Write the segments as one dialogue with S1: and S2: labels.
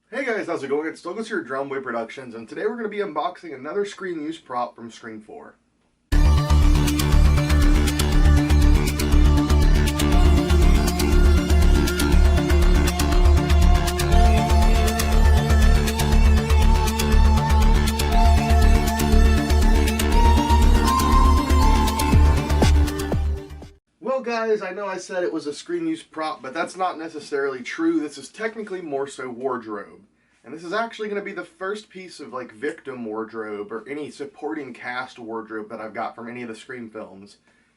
S1: Hey guys, how's it going? It's Douglas here at Drumway Productions, and today we're going to be unboxing another screen use prop from Scream 4. Well guys, I know I said it was a screen use prop, but that's not necessarily true. This is technically more so wardrobe. And this is actually going to be the first piece of like victim wardrobe or any supporting cast wardrobe that I've got from any of the Scream films.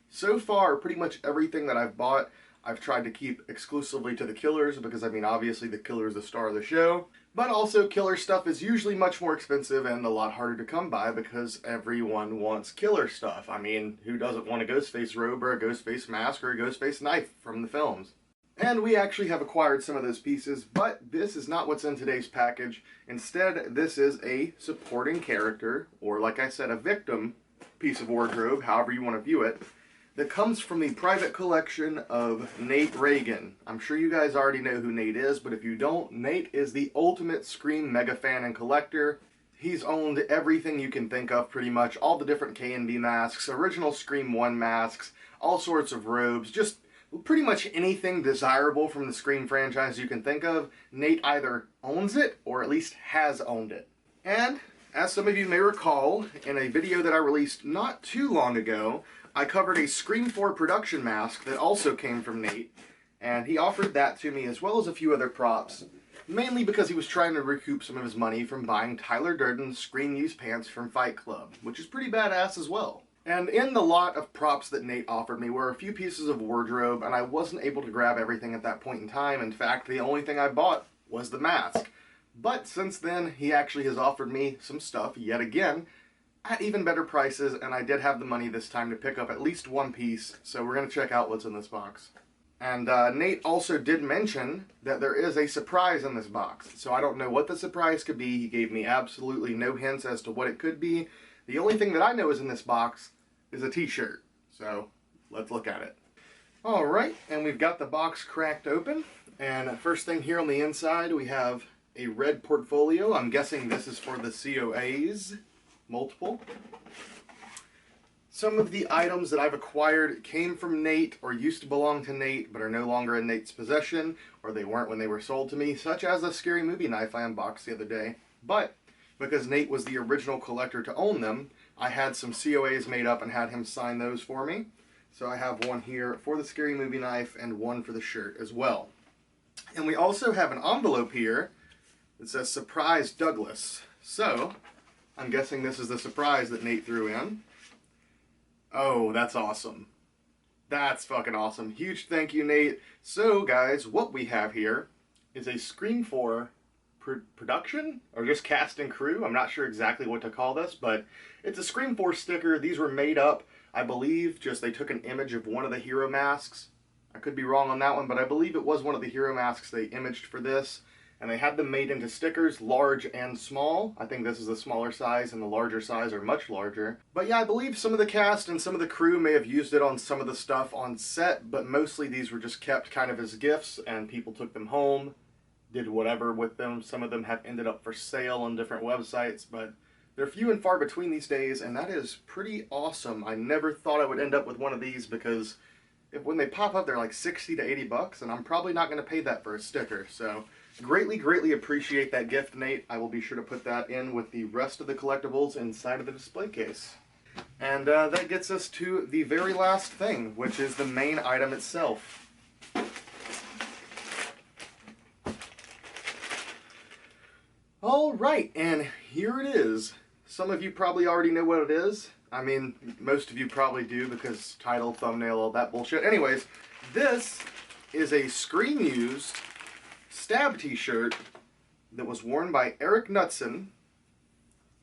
S1: So far, pretty much everything that I've bought, I've tried to keep exclusively to the killers because, I mean, obviously the killer is the star of the show. But also, killer stuff is usually much more expensive and a lot harder to come by because everyone wants killer stuff. I mean, who doesn't want a Ghostface robe or a Ghostface mask or a Ghostface knife from the films? And we actually have acquired some of those pieces, but this is not what's in today's package. Instead, this is a supporting character, or like I said, a victim piece of wardrobe, however you want to view it, that comes from the private collection of Nate Reagan. I'm sure you guys already know who Nate is, but if you don't, Nate is the ultimate Scream mega fan and collector. He's owned everything you can think of, pretty much. All the different K&B masks, original Scream 1 masks, all sorts of robes, just pretty much anything desirable from the Scream franchise you can think of. Nate either owns it, or at least has owned it. And, as some of you may recall, in a video that I released not too long ago, I covered a Scream 4 production mask that also came from Nate, and he offered that to me as well as a few other props, mainly because he was trying to recoup some of his money from buying Tyler Durden's Scream Use pants from Fight Club, which is pretty badass as well. And in the lot of props that Nate offered me were a few pieces of wardrobe, and I wasn't able to grab everything at that point in time. In fact, the only thing I bought was the mask. But since then, he actually has offered me some stuff, yet again, at even better prices, and I did have the money this time to pick up at least one piece, so we're going to check out what's in this box. And Nate also did mention that there is a surprise in this box, so I don't know what the surprise could be. He gave me absolutely no hints as to what it could be. The only thing that I know is in this box is a t-shirt, so let's look at it. Alright, and we've got the box cracked open, and first thing here on the inside we have a red portfolio. I'm guessing this is for the COAs. Multiple. Some of the items that I've acquired came from Nate or used to belong to Nate but are no longer in Nate's possession, or they weren't when they were sold to me, such as a Scary Movie knife I unboxed the other day. But because Nate was the original collector to own them, I had some COAs made up and had him sign those for me. So I have one here for the Scary Movie knife and one for the shirt as well. And we also have an envelope here that says Surprise Douglas. So I'm guessing this is the surprise that Nate threw in. Oh, that's awesome. That's fucking awesome. Huge thank you, Nate. So, guys, what we have here is a Scream 4 production, or just cast and crew. I'm not sure exactly what to call this, but it's a Scream 4 sticker. These were made up, I believe, just they took an image of one of the hero masks. I could be wrong on that one, but I believe it was one of the hero masks they imaged for this. And they had them made into stickers, large and small. I think this is the smaller size, and the larger size are much larger. But yeah, I believe some of the cast and some of the crew may have used it on some of the stuff on set, but mostly these were just kept kind of as gifts, and people took them home, did whatever with them. Some of them have ended up for sale on different websites, but they're few and far between these days, and that is pretty awesome. I never thought I would end up with one of these because when they pop up, they're like 60 to 80 bucks, and I'm probably not going to pay that for a sticker, so greatly appreciate that gift, Nate. I will be sure to put that in with the rest of the collectibles inside of the display case. And that gets us to the very last thing, which is the main item itself. Alright, and here it is. Some of you probably already know what it is. I mean, most of you probably do because title, thumbnail, all that bullshit. Anyways, this is a Scream used Stab t-shirt that was worn by Eric Knudsen.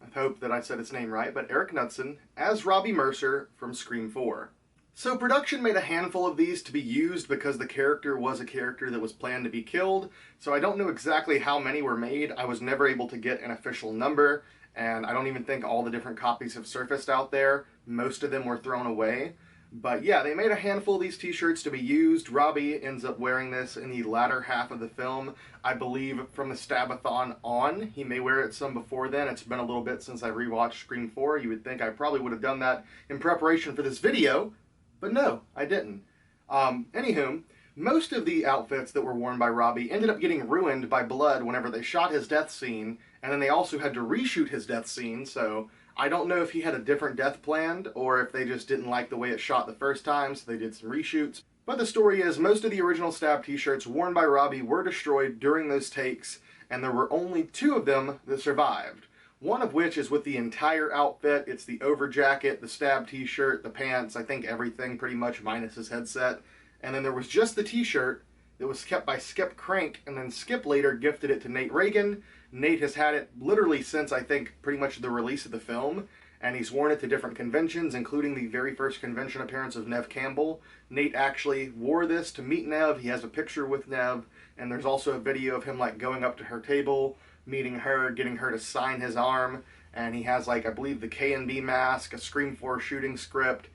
S1: I hope that I said his name right, but Eric Knudsen as Robbie Mercer from Scream 4. So production made a handful of these to be used because the character was a character that was planned to be killed. So I don't know exactly how many were made. I was never able to get an official number, and I don't even think all the different copies have surfaced out there. Most of them were thrown away. But yeah, they made a handful of these t-shirts to be used. Robbie ends up wearing this in the latter half of the film. I believe from the Stabathon on. He may wear it some before then. It's been a little bit since I rewatched Scream 4. You would think I probably would have done that in preparation for this video, but no, I didn't. Anywho, most of the outfits that were worn by Robbie ended up getting ruined by blood whenever they shot his death scene, and then they also had to reshoot his death scene, so I don't know if he had a different death planned, or if they just didn't like the way it shot the first time, so they did some reshoots. But the story is, most of the original Stab t-shirts worn by Robbie were destroyed during those takes, and there were only 2 of them that survived. One of which is with the entire outfit. It's the over jacket, the Stab t-shirt, the pants, I think everything pretty much minus his headset. And then there was just the t-shirt that was kept by Skip Crank, and then Skip later gifted it to Nate Reagan. Nate has had it literally since, I think, pretty much the release of the film, and he's worn it to different conventions, including the very first convention appearance of Neve Campbell. Nate actually wore this to meet Neve. He has a picture with Neve, and there's also a video of him like going up to her table, meeting her, getting her to sign his arm, and he has like, I believe, the K&B mask, a Scream 4 shooting script,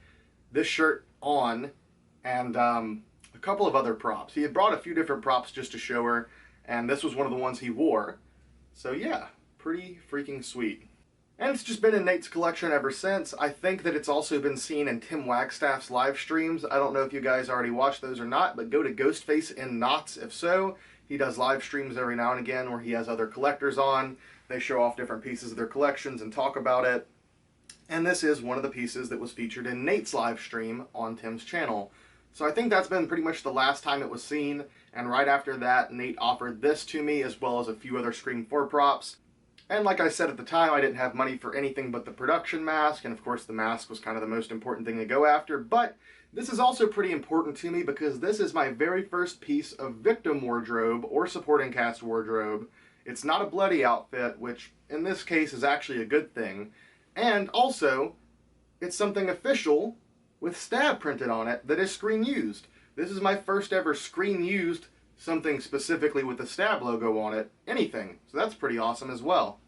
S1: this shirt on, and a couple of other props. He had brought a few different props just to show her, and this was one of the ones he wore. So yeah, pretty freaking sweet. And it's just been in Nate's collection ever since. I think that it's also been seen in Tim Wagstaff's live streams. I don't know if you guys already watched those or not, but go to Ghostface in Knots if so. He does live streams every now and again where he has other collectors on. They show off different pieces of their collections and talk about it. And this is one of the pieces that was featured in Nate's live stream on Tim's channel. So I think that's been pretty much the last time it was seen, and right after that, Nate offered this to me, as well as a few other Scream 4 props. And like I said at the time, I didn't have money for anything but the production mask, and of course the mask was kind of the most important thing to go after, but this is also pretty important to me because this is my very first piece of victim wardrobe, or supporting cast wardrobe. It's not a bloody outfit, which in this case is actually a good thing, and also, it's something official with Stab printed on it that is screen used. This is my first ever screen used something specifically with the Stab logo on it, anything. So that's pretty awesome as well.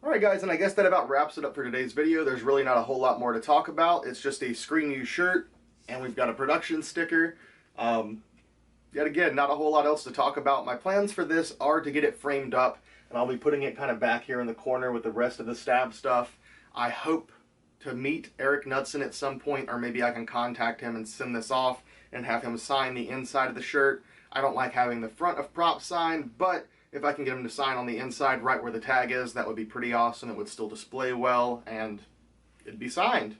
S1: Alright guys, and I guess that about wraps it up for today's video. There's really not a whole lot more to talk about. It's just a screen used shirt, and we've got a production sticker. Yet again, not a whole lot else to talk about. My plans for this are to get it framed up, and I'll be putting it kind of back here in the corner with the rest of the Stab stuff. I hope to meet Eric Knudsen at some point, or maybe I can contact him and send this off and have him sign the inside of the shirt. I don't like having the front of props signed, but if I can get him to sign on the inside right where the tag is, that would be pretty awesome. It would still display well, and it'd be signed.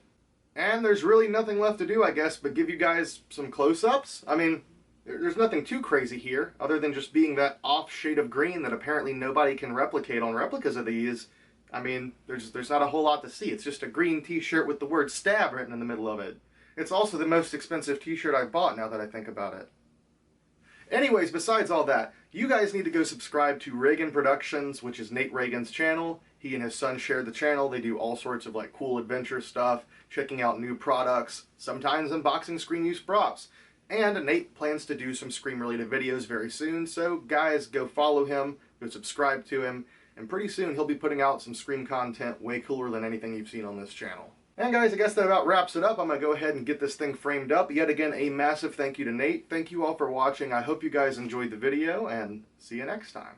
S1: And there's really nothing left to do, I guess, but give you guys some close-ups. I mean, there's nothing too crazy here, other than just being that off shade of green that apparently nobody can replicate on replicas of these. I mean, there's not a whole lot to see. It's just a green t-shirt with the word Stab written in the middle of it. It's also the most expensive t-shirt I've bought now that I think about it. Anyways, besides all that, you guys need to go subscribe to Reagan Productions, which is Nate Reagan's channel. He and his son shared the channel. They do all sorts of like cool adventure stuff, checking out new products, sometimes unboxing screen use props. And Nate plans to do some Scream related videos very soon, so guys, go follow him, go subscribe to him, and pretty soon he'll be putting out some Scream content way cooler than anything you've seen on this channel. And guys, I guess that about wraps it up. I'm going to go ahead and get this thing framed up. Yet again, a massive thank you to Nate. Thank you all for watching. I hope you guys enjoyed the video, and see you next time.